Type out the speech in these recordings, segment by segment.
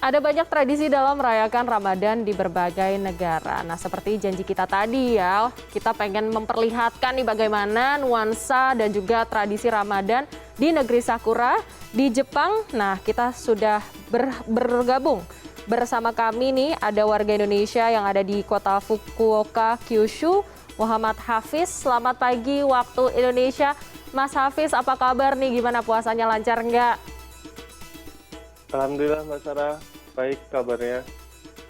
Ada banyak tradisi dalam merayakan Ramadan di berbagai negara. Nah, seperti janji kita tadi ya, kita pengen memperlihatkan nih bagaimana nuansa dan juga tradisi Ramadan di negeri Sakura di Jepang. Nah, kita sudah bergabung bersama kami nih, ada warga Indonesia yang ada di kota Fukuoka, Kyushu, Muhammad Hafiz. Selamat pagi waktu Indonesia. Mas Hafiz, apa kabar nih? Gimana puasanya, lancar nggak? Alhamdulillah Mbak Sarah, baik kabarnya.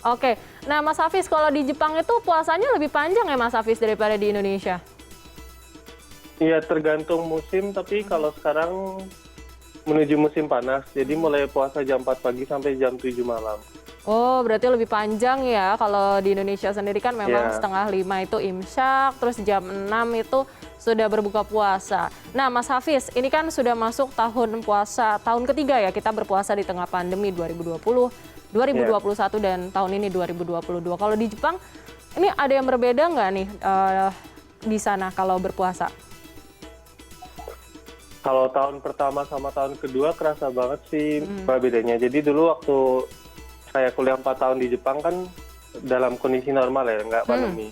Oke, nah Mas Hafiz, kalau di Jepang itu puasanya lebih panjang ya Mas Hafiz daripada di Indonesia? Iya tergantung musim, tapi kalau sekarang menuju musim panas, jadi mulai puasa jam 4 pagi sampai jam 7 malam. Oh, berarti lebih panjang ya. Kalau di Indonesia sendiri kan memang Ya, setengah 5 itu imsak, terus jam 6 itu sudah berbuka puasa. Nah, Mas Hafiz, ini kan sudah masuk tahun puasa, tahun ketiga ya kita berpuasa di tengah pandemi 2020, ya. 2021, dan tahun ini 2022. Kalau di Jepang, ini ada yang berbeda nggak nih di sana kalau berpuasa? Kalau tahun pertama sama tahun kedua kerasa banget sih Mbak bedanya. Jadi dulu waktu saya kuliah 4 tahun di Jepang kan dalam kondisi normal ya, nggak pandemi.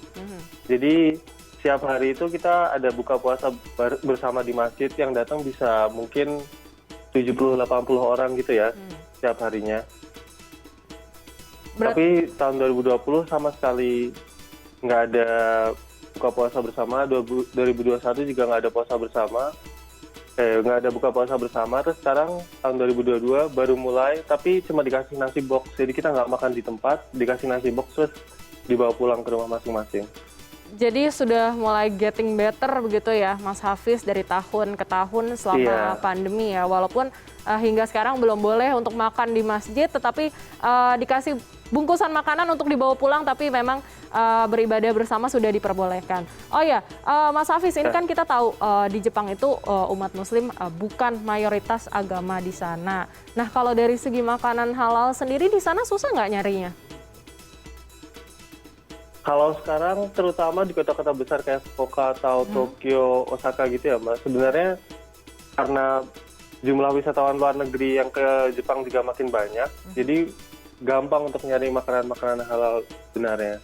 Jadi setiap hari itu kita ada buka puasa bersama di masjid, yang datang bisa mungkin 70-80 orang gitu ya setiap harinya. Tapi tahun 2020 sama sekali nggak ada buka puasa bersama, 2021 juga nggak ada puasa bersama, nggak ada buka puasa bersama. Terus sekarang tahun 2022 baru mulai, tapi cuma dikasih nasi box, jadi kita nggak makan di tempat, dikasih nasi box terus dibawa pulang ke rumah masing-masing. Jadi sudah mulai getting better begitu ya Mas Hafiz dari tahun ke tahun selama pandemi ya. Walaupun hingga sekarang belum boleh untuk makan di masjid, tetapi dikasih bungkusan makanan untuk dibawa pulang, tapi memang beribadah bersama sudah diperbolehkan. Oh ya, Mas Hafiz, ini kan kita tahu di Jepang itu umat muslim bukan mayoritas agama di sana. Nah, kalau dari segi makanan halal sendiri di sana susah nggak nyarinya? Kalau sekarang terutama di kota-kota besar kayak Fukuoka atau Tokyo, Osaka gitu ya Mbak, sebenarnya karena jumlah wisatawan luar negeri yang ke Jepang juga makin banyak, jadi gampang untuk nyari makanan-makanan halal sebenarnya.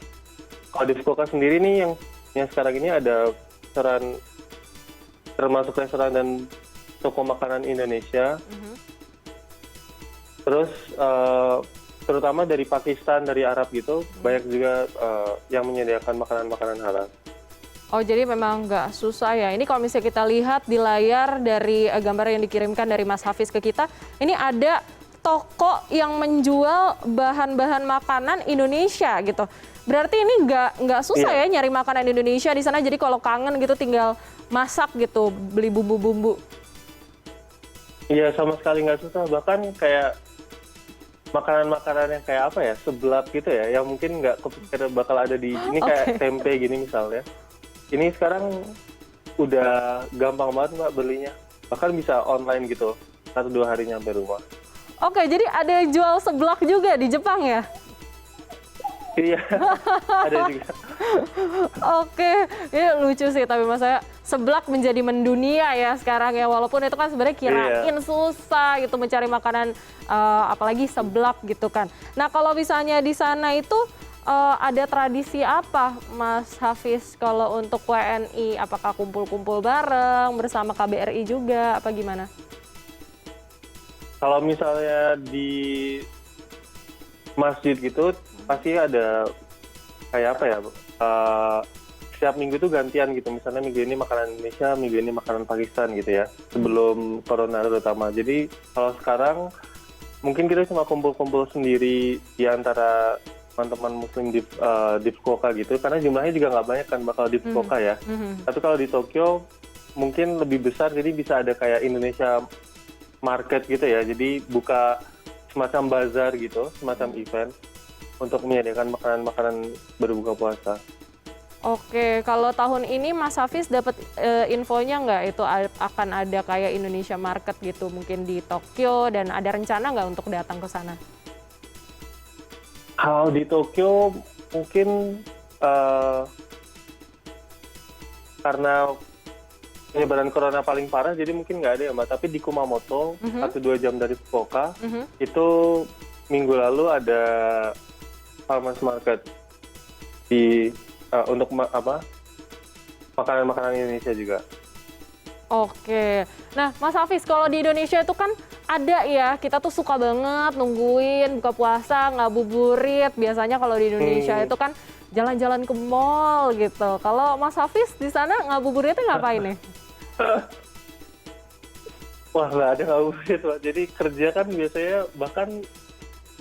Kalau di Fukuoka sendiri nih yang sekarang ini ada restoran, termasuk restoran dan toko makanan Indonesia. Terus terutama dari Pakistan, dari Arab gitu, banyak juga yang menyediakan makanan-makanan halal. Oh, jadi memang nggak susah ya. Ini kalau misalnya kita lihat di layar dari gambar yang dikirimkan dari Mas Hafiz ke kita, ini ada toko yang menjual bahan-bahan makanan Indonesia gitu. Berarti ini nggak susah ya nyari makanan Indonesia di sana. Jadi kalau kangen gitu tinggal masak gitu, beli bumbu-bumbu. Iya, sama sekali nggak susah. Bahkan kayak makanan-makanan yang kayak apa ya, seblak gitu ya, yang mungkin nggak kepikir bakal ada di ini, kayak tempe gini misalnya. Ini sekarang udah gampang banget Mbak belinya. Bahkan bisa online gitu, 1-2 hari nyampe rumah. Oke, jadi ada jual seblak juga di Jepang ya? Iya, ada juga. Oke, ini lucu sih, tapi maksudnya seblak menjadi mendunia ya sekarang ya, walaupun itu kan sebenarnya kirain susah gitu mencari makanan, apalagi seblak gitu kan. Nah, kalau misalnya di sana itu ada tradisi apa Mas Hafiz kalau untuk WNI? Apakah kumpul-kumpul bareng bersama KBRI juga, apa gimana? Kalau misalnya di masjid gitu, pasti ada kayak apa ya, setiap minggu itu gantian gitu. Misalnya minggu ini makanan Indonesia, minggu ini makanan Pakistan gitu ya, sebelum corona terutama. Jadi kalau sekarang mungkin kita cuma kumpul-kumpul sendiri di antara teman-teman muslim di Fukuoka gitu, karena jumlahnya juga nggak banyak kan bakal di Fukuoka ya. Tapi kalau di Tokyo mungkin lebih besar, jadi bisa ada kayak Indonesia market gitu ya, jadi buka semacam bazar gitu, semacam event untuk menyediakan makanan-makanan berbuka puasa. Oke, kalau tahun ini Mas Hafiz dapat infonya nggak itu akan ada kayak Indonesia Market gitu mungkin di Tokyo, dan ada rencana nggak untuk datang ke sana? Kalau di Tokyo mungkin karena penyebaran corona paling parah, jadi mungkin nggak ada ya Mbak. Tapi di Kumamoto, 1-2 jam dari Fukuoka, itu minggu lalu ada farmers market di untuk makanan-makanan Indonesia juga. Oke. Nah, Mas Hafiz, kalau di Indonesia itu kan ada ya, kita tuh suka banget nungguin buka puasa, ngabuburit. Biasanya kalau di Indonesia itu kan jalan-jalan ke mall gitu. Kalau Mas Hafiz di sana ngabuburitnya ngapain nih? Wah, nggak ada ngabuburit, Pak. Jadi kerja kan biasanya bahkan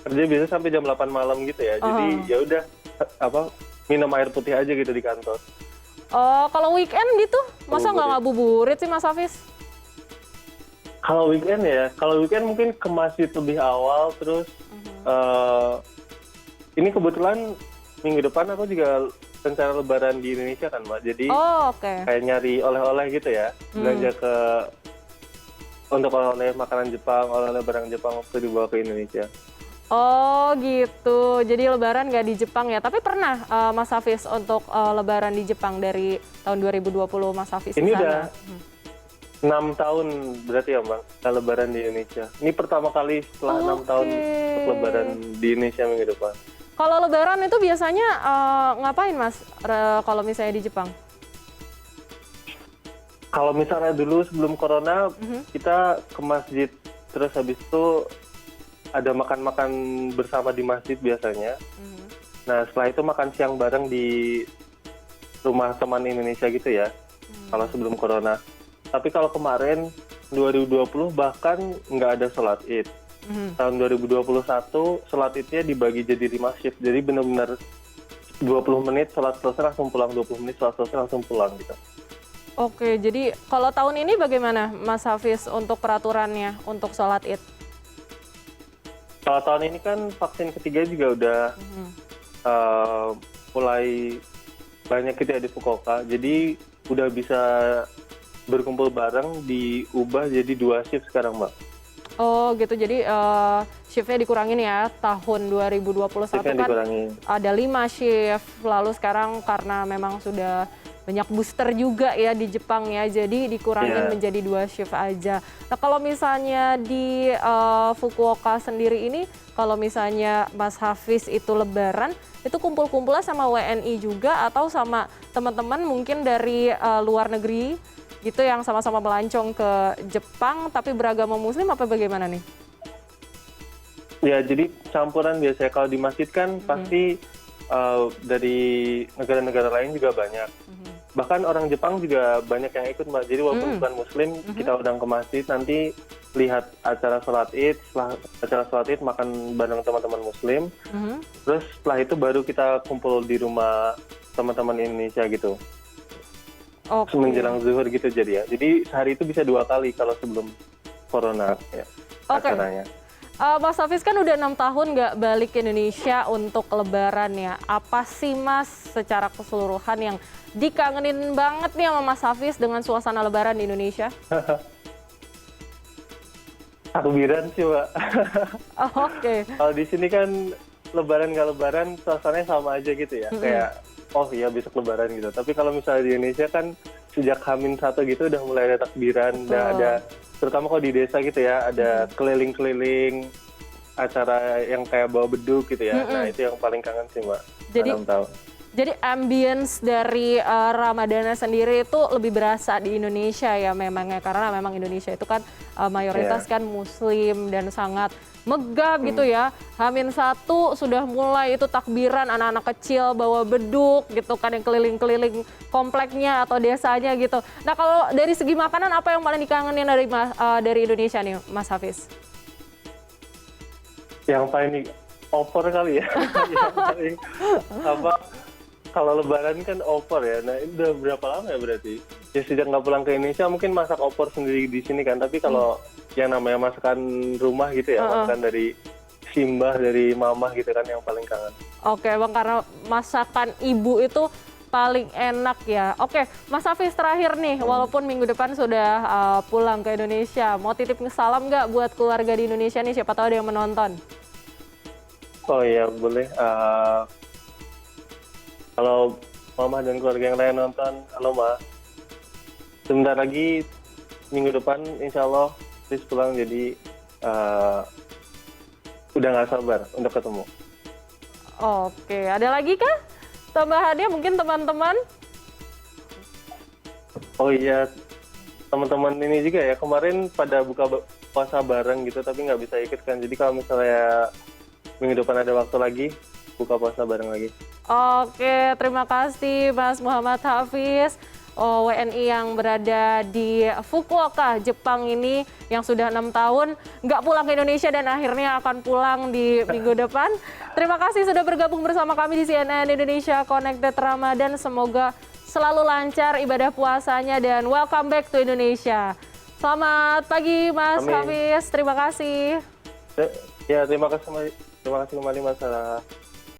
kerja biasa sampai jam 8 malam gitu ya. Jadi ya udah minum air putih aja gitu di kantor. Oh, kalau weekend gitu, masa nggak ngabuburit sih Mas Hafiz? Kalau weekend mungkin ke masjid lebih awal, terus ini kebetulan minggu depan aku juga rencana lebaran di Indonesia kan, Mbak. Jadi kayak nyari oleh-oleh gitu ya, belanja untuk oleh-oleh makanan Jepang, oleh-oleh barang Jepang waktu dibawa ke Indonesia. Oh gitu, jadi lebaran nggak di Jepang ya. Tapi pernah Mas Hafiz untuk lebaran di Jepang dari tahun 2020 Mas Hafiz Ini di sana? udah 6 tahun berarti ya Mbak, lebaran di Indonesia. Ini pertama kali setelah 6 tahun untuk lebaran di Indonesia minggu depan. Kalau lebaran itu biasanya ngapain Mas kalau misalnya di Jepang? Kalau misalnya dulu sebelum corona, kita ke masjid, terus habis itu ada makan-makan bersama di masjid biasanya. Nah setelah itu makan siang bareng di rumah teman Indonesia gitu ya, kalau sebelum corona. Tapi kalau kemarin 2020 bahkan nggak ada sholat id. Tahun 2021 sholat idnya dibagi jadi 5 shift, jadi benar-benar 20 menit sholat selesai langsung pulang, 20 menit sholat selesai langsung pulang gitu. Oke, jadi kalau tahun ini bagaimana Mas Hafiz untuk peraturannya untuk sholat id? Kalau tahun ini kan vaksin ketiga juga udah mulai banyak gitu ya di Fukuoka, jadi udah bisa berkumpul bareng, diubah jadi 2 shift sekarang Mbak. Oh gitu, jadi shiftnya dikurangin ya, tahun 2021 kan ada 5 shift, lalu sekarang karena memang sudah banyak booster juga ya di Jepang ya, jadi dikurangin menjadi 2 shift aja. Nah kalau misalnya di Fukuoka sendiri ini, kalau misalnya Mas Hafiz itu lebaran, itu kumpul-kumpulnya sama WNI juga atau sama teman-teman mungkin dari luar negeri gitu yang sama-sama melancong ke Jepang tapi beragama muslim apa bagaimana nih? Ya jadi campuran biasanya, kalau di masjid kan pasti dari negara-negara lain juga banyak. Bahkan orang Jepang juga banyak yang ikut Mbak, jadi walaupun bukan muslim kita undang ke masjid, nanti lihat acara sholat id, setelah acara sholat id makan bareng teman-teman muslim, terus setelah itu baru kita kumpul di rumah teman-teman Indonesia gitu. Menjelang zuhur gitu jadi ya. Jadi sehari itu bisa 2 kali kalau sebelum corona ya acaranya. Mas Hafiz kan udah 6 tahun nggak balik ke Indonesia untuk lebaran ya. Apa sih Mas secara keseluruhan yang dikangenin banget nih sama Mas Hafiz dengan suasana lebaran di Indonesia? Takbiran sih Mbak. Oke. Kalau di sini kan lebaran nggak lebaran suasananya sama aja gitu ya. Kayak oh iya besok lebaran gitu. Tapi kalau misalnya di Indonesia kan sejak H-1 gitu udah mulai ada takbiran, udah ada, terutama kalau di desa gitu ya, ada keliling-keliling acara yang kayak bawa beduk gitu ya. Nah itu yang paling kangen sih Mbak. Jadi ambience dari Ramadan sendiri itu lebih berasa di Indonesia ya memang ya, karena memang Indonesia itu kan mayoritas kan muslim dan sangat megah gitu ya. H-1 sudah mulai itu takbiran, anak-anak kecil bawa beduk gitu kan yang keliling-keliling kompleknya atau desanya gitu. Nah kalau dari segi makanan apa yang paling dikangenin dari Indonesia nih Mas Hafiz? Yang paling opor kali ya. Yang paling kalau lebaran kan opor ya. Nah ini udah berapa lama ya berarti? Ya sejak nggak pulang ke Indonesia mungkin masak opor sendiri di sini kan. Tapi kalau yang namanya masakan rumah gitu ya, masakan dari simbah, dari mamah gitu kan yang paling kangen. Oke Bang, karena masakan ibu itu paling enak ya. Oke, Mas Hafiz terakhir nih, walaupun minggu depan sudah pulang ke Indonesia, mau titip salam nggak buat keluarga di Indonesia nih? Siapa tahu ada yang menonton. Oh iya boleh. Kalau Mama dan keluarga yang lain nonton, halo Ma. Sebentar lagi minggu depan insya Allah Chris pulang, jadi udah nggak sabar untuk ketemu. Oke, ada lagi kah tambahannya mungkin teman-teman? Oh iya, teman-teman ini juga ya, kemarin pada buka puasa bareng gitu, tapi nggak bisa ikut kan. Jadi kalau misalnya minggu depan ada waktu lagi, buka puasa bareng lagi. Oke, terima kasih Mas Muhammad Hafiz, WNI yang berada di Fukuoka, Jepang ini, yang sudah 6 tahun nggak pulang ke Indonesia dan akhirnya akan pulang di minggu depan. Terima kasih sudah bergabung bersama kami di CNN Indonesia Connected Ramadan. Semoga selalu lancar ibadah puasanya dan welcome back to Indonesia. Selamat pagi Mas Amin. Hafiz, terima kasih. Ya, terima kasih kembali Mas Sarah.